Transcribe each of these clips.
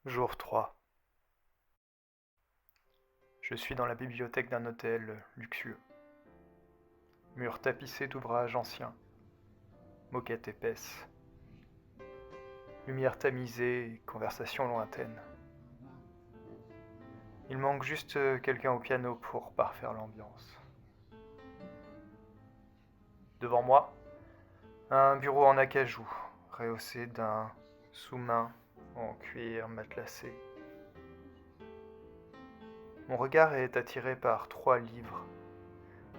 Jour 3. Je suis dans la bibliothèque d'un hôtel luxueux. Murs tapissés d'ouvrages anciens, moquettes épaisses, lumière tamisée et conversation lointaine. Il manque juste quelqu'un au piano pour parfaire l'ambiance. Devant moi, un bureau en acajou, rehaussé d'un sous-main en cuir matelassé. Mon regard est attiré par 3 livres,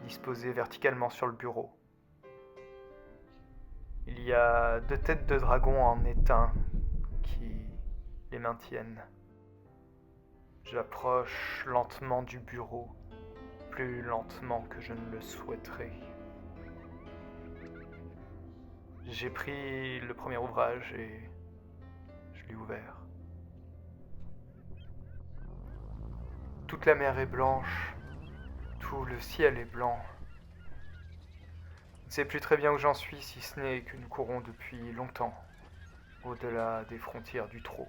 disposés verticalement sur le bureau. Il y a 2 têtes de dragon en étain qui les maintiennent. J'approche lentement du bureau, plus lentement que je ne le souhaiterais. J'ai pris le premier ouvrage et je l'ai ouvert. Toute la mer est blanche, tout le ciel est blanc. Je ne sais plus très bien où j'en suis, si ce n'est que nous courons depuis longtemps, au-delà des frontières du trot.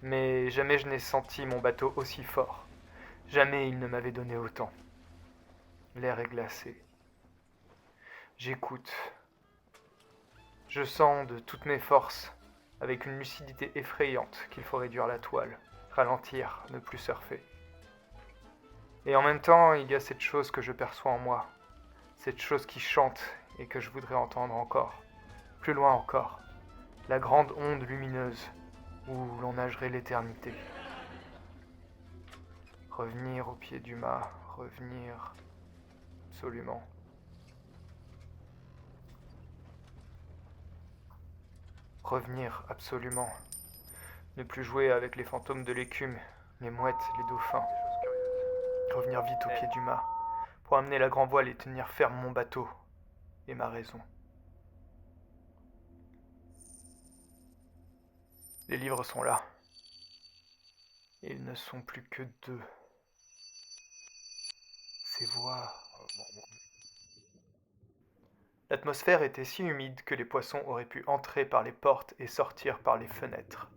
Mais jamais je n'ai senti mon bateau aussi fort. Jamais il ne m'avait donné autant. L'air est glacé. J'écoute. Je sens de toutes mes forces, avec une lucidité effrayante, qu'il faut réduire la toile, ralentir, ne plus surfer. Et en même temps, il y a cette chose que je perçois en moi, cette chose qui chante et que je voudrais entendre encore, plus loin encore, la grande onde lumineuse où l'on nagerait l'éternité. Revenir au pied du mât, revenir absolument. Revenir absolument. Ne plus jouer avec les fantômes de l'écume, les mouettes, les dauphins. Revenir vite au pied du mât, pour amener la grand voile et tenir ferme mon bateau et ma raison. Les livres sont là. Et ils ne sont plus que 2. Ces voix. L'atmosphère était si humide que les poissons auraient pu entrer par les portes et sortir par les fenêtres,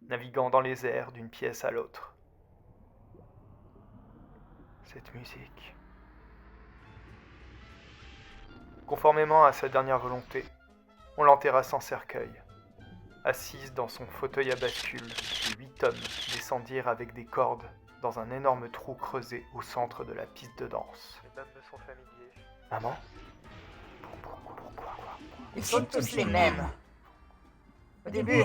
naviguant dans les airs d'une pièce à l'autre. Cette musique. Conformément à sa dernière volonté, on l'enterra sans cercueil. Assise dans son fauteuil à bascule, les 8 hommes descendirent avec des cordes dans un énorme trou creusé au centre de la piste de danse. Les noms me sont familiers. Maman ? Ils sont tous les mêmes. Au début,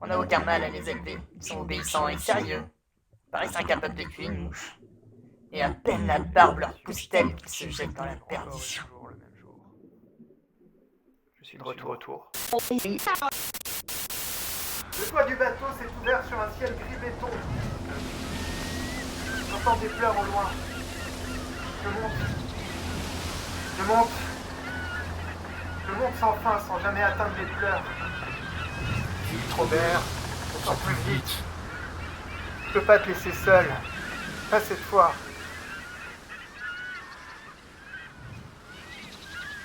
on n'a aucun mal à les élever. Ils sont obéissants et sérieux. Paraissent incapables de tuer une mouche. Et à peine la barbe leur pousse-t-elle qu'ils se jettent dans la perdition. Le même jour. Je suis de retour. Le toit du bateau s'est ouvert sur un ciel gris béton. J'entends des pleurs au loin. Je monte sans fin, sans jamais atteindre les pleurs. Vite, Robert, on sent plus vite. Je peux pas te laisser seul. Pas cette fois.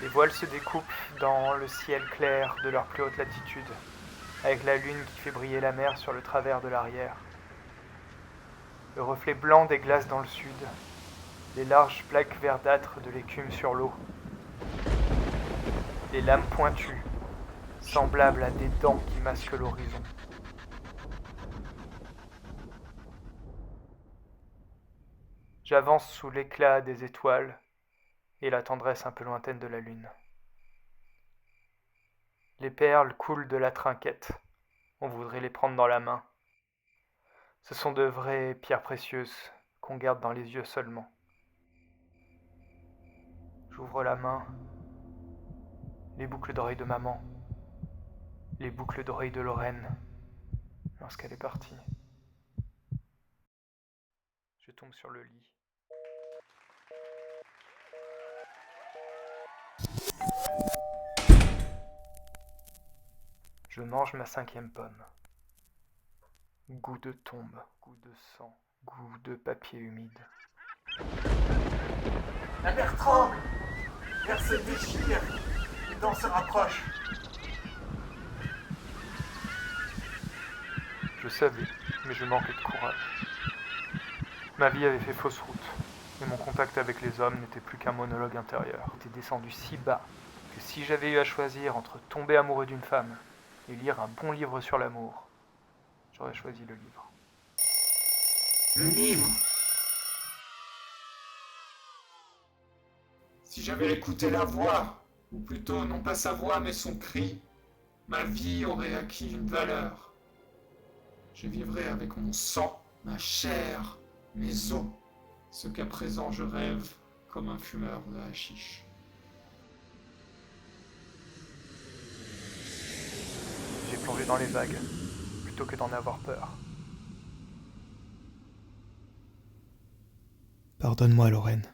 Les voiles se découpent dans le ciel clair de leur plus haute latitude, avec la lune qui fait briller la mer sur le travers de l'arrière. Le reflet blanc des glaces dans le sud, les larges plaques verdâtres de l'écume sur l'eau. Les lames pointues, semblables à des dents qui masquent l'horizon. J'avance sous l'éclat des étoiles et la tendresse un peu lointaine de la lune. Les perles coulent de la trinquette. On voudrait les prendre dans la main. Ce sont de vraies pierres précieuses qu'on garde dans les yeux seulement. J'ouvre la main. Les boucles d'oreilles de maman. Les boucles d'oreilles de Lorraine lorsqu'elle est partie. Je tombe sur le lit. Je mange ma 5e pomme. Goût de tombe, goût de sang, goût de papier humide. La mer tremble, l'air se déchire, les dents se rapprochent. Je savais, mais je manquais de courage. Ma vie avait fait fausse route, et mon contact avec les hommes n'était plus qu'un monologue intérieur. J'étais descendu si bas que si j'avais eu à choisir entre tomber amoureux d'une femme et lire un bon livre sur l'amour, j'aurais choisi le livre. Le livre. Si j'avais écouté la voix, ou plutôt non pas sa voix mais son cri, ma vie aurait acquis une valeur. Je vivrais avec mon sang, ma chair, mes os, ce qu'à présent je rêve comme un fumeur de hashish. J'ai plongé dans les vagues, plutôt que d'en avoir peur. Pardonne-moi, Lorraine.